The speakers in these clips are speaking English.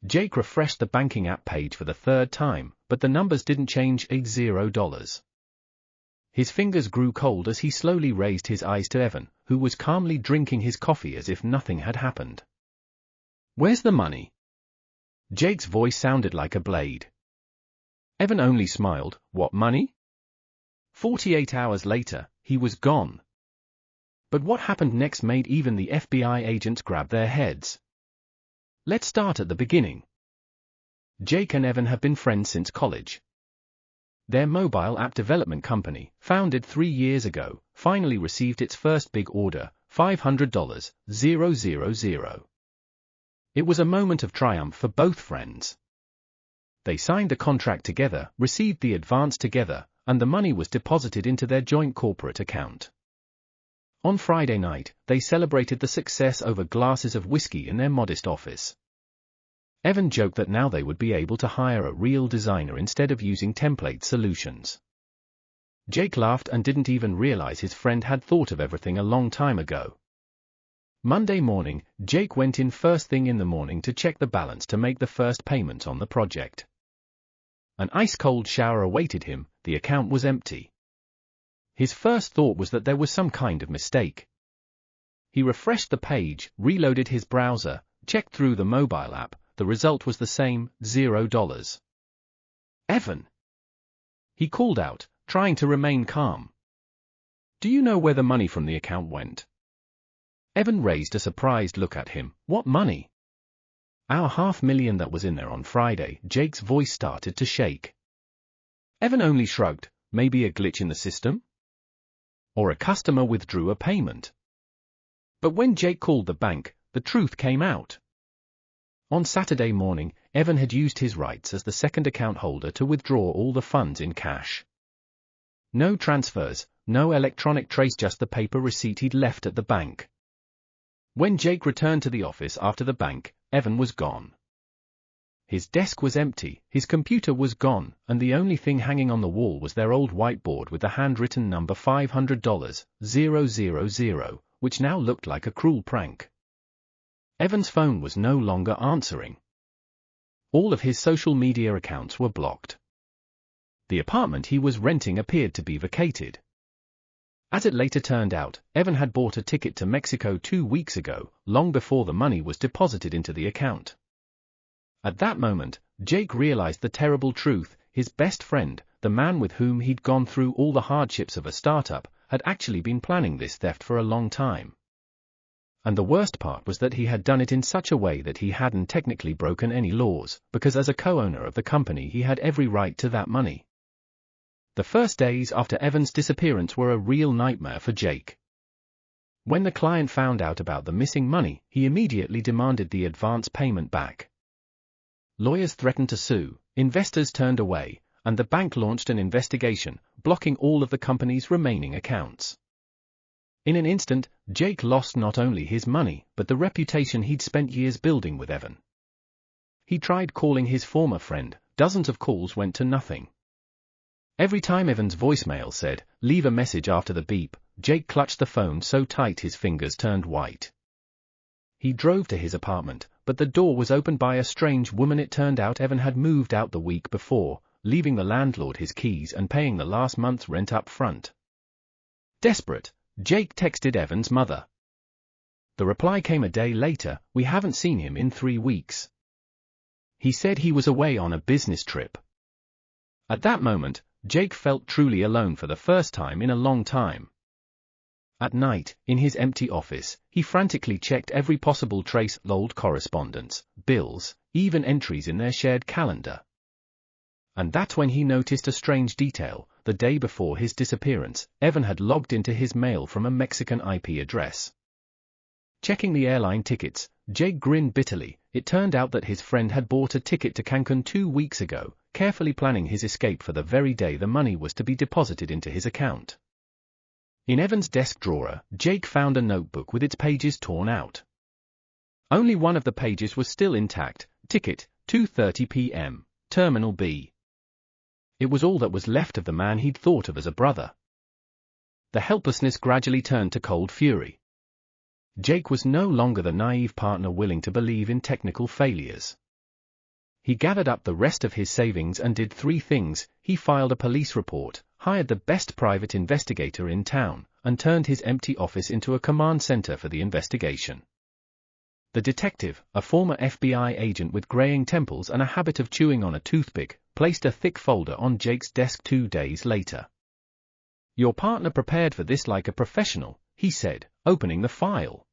Jake refreshed the banking app page for the third time, but the numbers didn't change. $0. His fingers grew cold as he slowly raised his eyes to Evan, who was calmly drinking his coffee as if nothing had happened. "Where's the money?" Jake's voice sounded like a blade. Evan only smiled. "What money?" 48 hours later, he was gone. But what happened next made even the FBI agents grab their heads. Let's start at the beginning. Jake and Evan have been friends since college. Their mobile app development company, founded 3 years ago, finally received its first big order, $500, 000. It was a moment of triumph for both friends. They signed the contract together, received the advance together, and the money was deposited into their joint corporate account. On Friday night, they celebrated the success over glasses of whiskey in their modest office. Evan joked that now they would be able to hire a real designer instead of using template solutions. Jake laughed and didn't even realize his friend had thought of everything a long time ago. Monday morning, Jake went in first thing in the morning to check the balance to make the first payment on the project. An ice-cold shower awaited him. The account was empty. His first thought was that there was some kind of mistake. He refreshed the page, reloaded his browser, checked through the mobile app. The result was the same, $0. "Evan!" he called out, trying to remain calm. "Do you know where the money from the account went?" Evan raised a surprised look at him. "What money?" "Our $500,000 that was in there on Friday." Jake's voice started to shake. Evan only shrugged. "Maybe a glitch in the system? Or a customer withdrew a payment." But when Jake called the bank, the truth came out. On Saturday morning, Evan had used his rights as the second account holder to withdraw all the funds in cash. No transfers, no electronic trace, just the paper receipt he'd left at the bank. When Jake returned to the office after the bank, Evan was gone. His desk was empty, his computer was gone, and the only thing hanging on the wall was their old whiteboard with the handwritten number $500, 000, which now looked like a cruel prank. Evan's phone was no longer answering. All of his social media accounts were blocked. The apartment he was renting appeared to be vacated. As it later turned out, Evan had bought a ticket to Mexico 2 weeks ago, long before the money was deposited into the account. At that moment, Jake realized the terrible truth. His best friend, the man with whom he'd gone through all the hardships of a startup, had actually been planning this theft for a long time. And the worst part was that he had done it in such a way that he hadn't technically broken any laws, because as a co-owner of the company he had every right to that money. The first days after Evan's disappearance were a real nightmare for Jake. When the client found out about the missing money, he immediately demanded the advance payment back. Lawyers threatened to sue, investors turned away, and the bank launched an investigation, blocking all of the company's remaining accounts. In an instant, Jake lost not only his money, but the reputation he'd spent years building with Evan. He tried calling his former friend. Dozens of calls went to nothing. Every time Evan's voicemail said, "Leave a message after the beep," Jake clutched the phone so tight his fingers turned white. He drove to his apartment, but the door was opened by a strange woman. It turned out Evan had moved out the week before, leaving the landlord his keys and paying the last month's rent up front. Desperate, Jake texted Evan's mother. The reply came a day later. "We haven't seen him in 3 weeks. He said he was away on a business trip." At that moment, Jake felt truly alone for the first time in a long time. At night, in his empty office, he frantically checked every possible trace: old correspondence, bills, even entries in their shared calendar. And that's when he noticed a strange detail. The day before his disappearance, Evan had logged into his mail from a Mexican IP address. Checking the airline tickets, Jake grinned bitterly. It turned out that his friend had bought a ticket to Cancun 2 weeks ago, carefully planning his escape for the very day the money was to be deposited into his account. In Evan's desk drawer, Jake found a notebook with its pages torn out. Only one of the pages was still intact: ticket, 2:30 p.m., Terminal B. It was all that was left of the man he'd thought of as a brother. The helplessness gradually turned to cold fury. Jake was no longer the naive partner willing to believe in technical failures. He gathered up the rest of his savings and did three things. He filed a police report, hired the best private investigator in town, and turned his empty office into a command center for the investigation. The detective, a former FBI agent with graying temples and a habit of chewing on a toothpick, placed a thick folder on Jake's desk 2 days later. "Your partner prepared for this like a professional," he said, opening the file.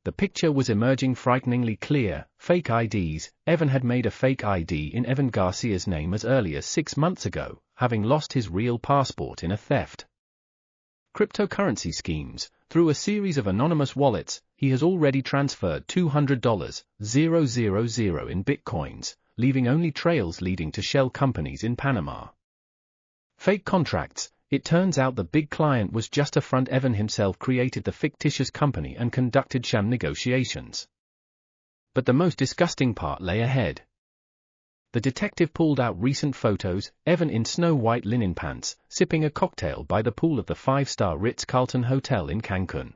The picture was emerging frighteningly clear. Fake IDs. Evan had made a fake ID in Evan Garcia's name as early as 6 months ago, having lost his real passport in a theft. Cryptocurrency schemes. Through a series of anonymous wallets, he has already transferred $200,000 in bitcoins, leaving only trails leading to shell companies in Panama. Fake contracts. It turns out the big client was just a front. Evan himself created the fictitious company and conducted sham negotiations. But the most disgusting part lay ahead. The detective pulled out recent photos, Evan in snow-white linen pants, sipping a cocktail by the pool of the 5-star Ritz-Carlton Hotel in Cancun.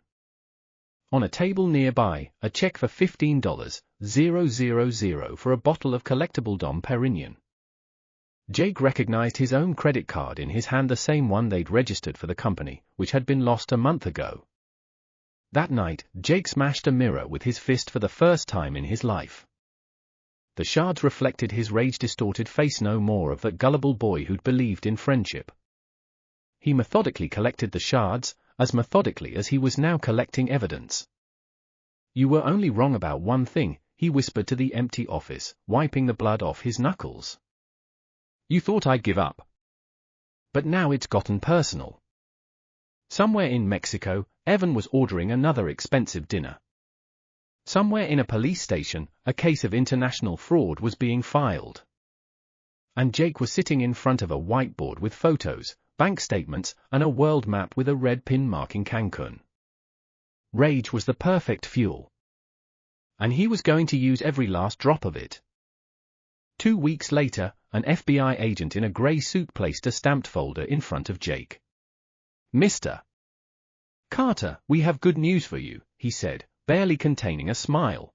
On a table nearby, a check for $15,000 for a bottle of collectible Dom Perignon. Jake recognized his own credit card in his hand, the same one they'd registered for the company, which had been lost a month ago. That night, Jake smashed a mirror with his fist for the first time in his life. The shards reflected his rage-distorted face, no more of that gullible boy who'd believed in friendship. He methodically collected the shards, as methodically as he was now collecting evidence. "You were only wrong about one thing," he whispered to the empty office, wiping the blood off his knuckles. "You thought I'd give up. But now it's gotten personal." Somewhere in Mexico, Evan was ordering another expensive dinner. Somewhere in a police station, a case of international fraud was being filed. And Jake was sitting in front of a whiteboard with photos, bank statements, and a world map with a red pin marking Cancun. Rage was the perfect fuel. And he was going to use every last drop of it. 2 weeks later, an FBI agent in a gray suit placed a stamped folder in front of Jake. "Mr. Carter, we have good news for you," he said, barely containing a smile.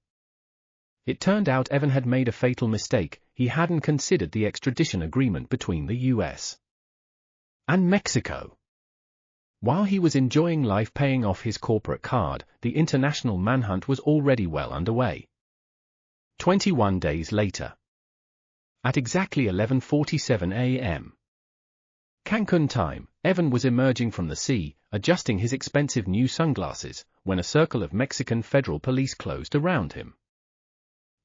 It turned out Evan had made a fatal mistake. He hadn't considered the extradition agreement between the US and Mexico. While he was enjoying life paying off his corporate card, the international manhunt was already well underway. 21 days later. At exactly 11:47 a.m. Cancun time, Evan was emerging from the sea, adjusting his expensive new sunglasses, when a circle of Mexican federal police closed around him.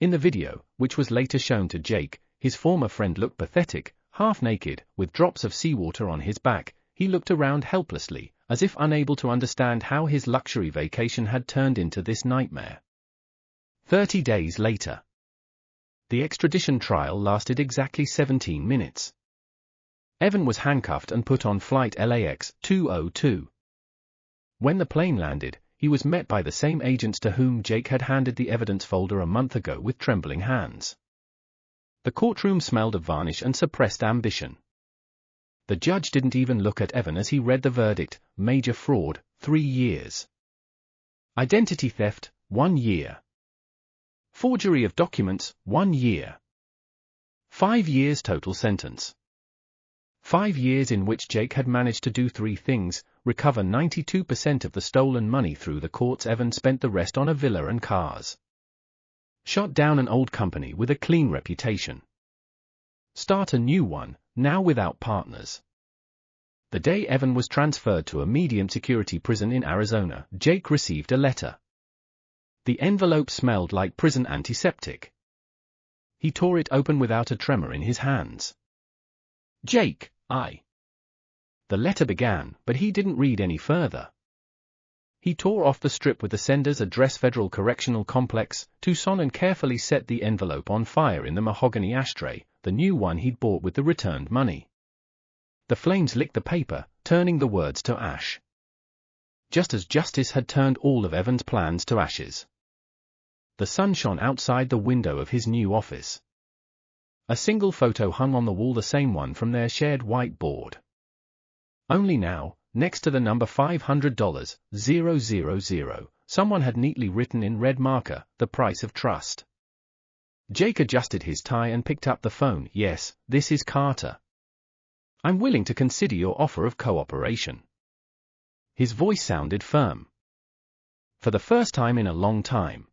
In the video, which was later shown to Jake, his former friend looked pathetic, half naked, with drops of seawater on his back. He looked around helplessly, as if unable to understand how his luxury vacation had turned into this nightmare. 30 days later. The extradition trial lasted exactly 17 minutes. Evan was handcuffed and put on flight LAX 202. When the plane landed, he was met by the same agents to whom Jake had handed the evidence folder a month ago with trembling hands. The courtroom smelled of varnish and suppressed ambition. The judge didn't even look at Evan as he read the verdict: major fraud, 3 years. Identity theft, 1 year. Forgery of documents, 1 year. 5 years total sentence. 5 years in which Jake had managed to do 3 things: recover 92% of the stolen money through the courts. Evan spent the rest on a villa and cars. Shot down an old company with a clean reputation. Start a new one, now without partners. The day Evan was transferred to a medium-security prison in Arizona, Jake received a letter. The envelope smelled like prison antiseptic. He tore it open without a tremor in his hands. "Jake, The letter began, but he didn't read any further. He tore off the strip with the sender's address: Federal Correctional Complex, Tucson, and carefully set the envelope on fire in the mahogany ashtray, the new one he'd bought with the returned money. The flames licked the paper, turning the words to ash. Just as justice had turned all of Evan's plans to ashes. The sun shone outside the window of his new office. A single photo hung on the wall, the same one from their shared whiteboard. Only now, next to the number $500,000, someone had neatly written in red marker, "The price of trust." Jake adjusted his tie and picked up the phone. Yes, this is Carter. I'm willing to consider your offer of cooperation. His voice sounded firm. For the first time in a long time,